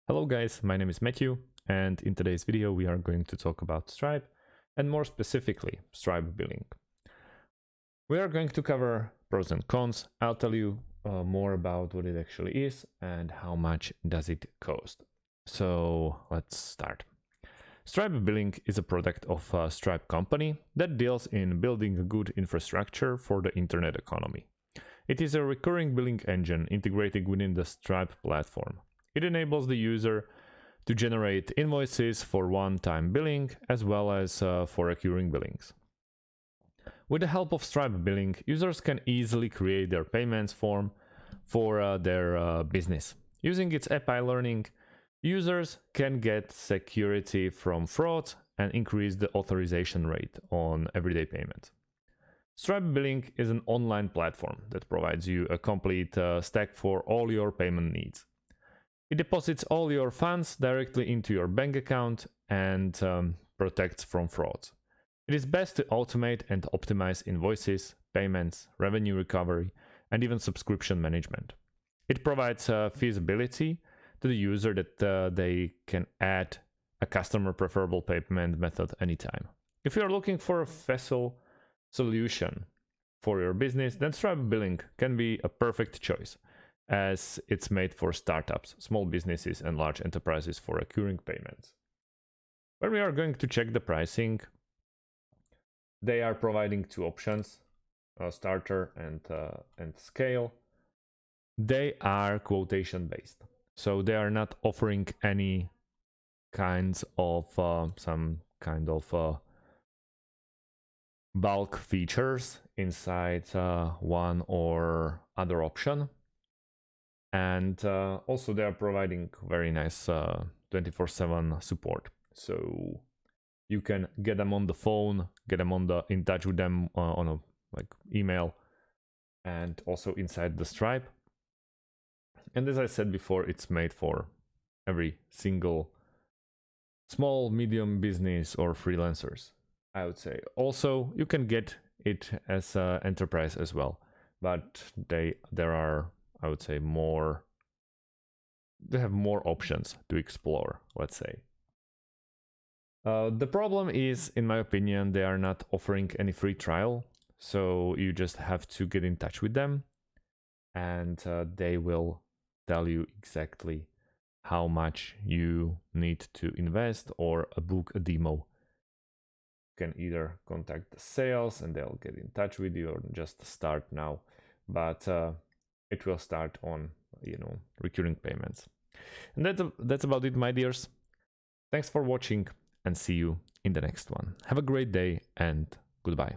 Hello guys, my name is Matthew, and in today's video we are going to talk about Stripe, and more specifically Stripe billing. We are going to cover pros and cons. I'll tell you more about what it actually is and how much does it cost. So let's start. Stripe billing is a product of a Stripe company that deals in building a good infrastructure for the internet economy. It is a recurring billing engine integrated within the Stripe platform. It enables the user to generate invoices for one-time billing as well as for recurring billings. With the help of Stripe billing, users can easily create their payments form for their business. Using its API learning, users can get security from fraud and increase the authorization rate on everyday payments. Stripe billing is an online platform that provides you a complete stack for all your payment needs. It deposits all your funds directly into your bank account and protects from fraud. It is best to automate and optimize invoices, payments, revenue recovery, and even subscription management. It provides feasibility to the user that they can add a customer preferable payment method anytime. If you are looking for a facile solution for your business, then Stripe billing can be a perfect choice, as it's made for startups, small businesses, and large enterprises for recurring payments. When we are going to check the pricing, they are providing two options, starter and scale. They are quotation based, so they are not offering any kinds of some kind of bulk features inside one or other option. And also they are providing very nice 24/7 support, so you can get them on the phone, get them in touch with them on a email, and also inside the Stripe. And as I said before, it's made for every single small, medium business or freelancers, I would say. Also, you can get it as an enterprise as well, but there are, I would say, they have more options to explore, let's say. The problem is, in my opinion, they are not offering any free trial, so you just have to get in touch with them, and they will tell you exactly how much you need to invest or book a demo. You can either contact the sales and they'll get in touch with you, or just start now, but it will start on recurring payments. And that's about it, my dears. Thanks for watching, and see you in the next one. Have a great day, and goodbye.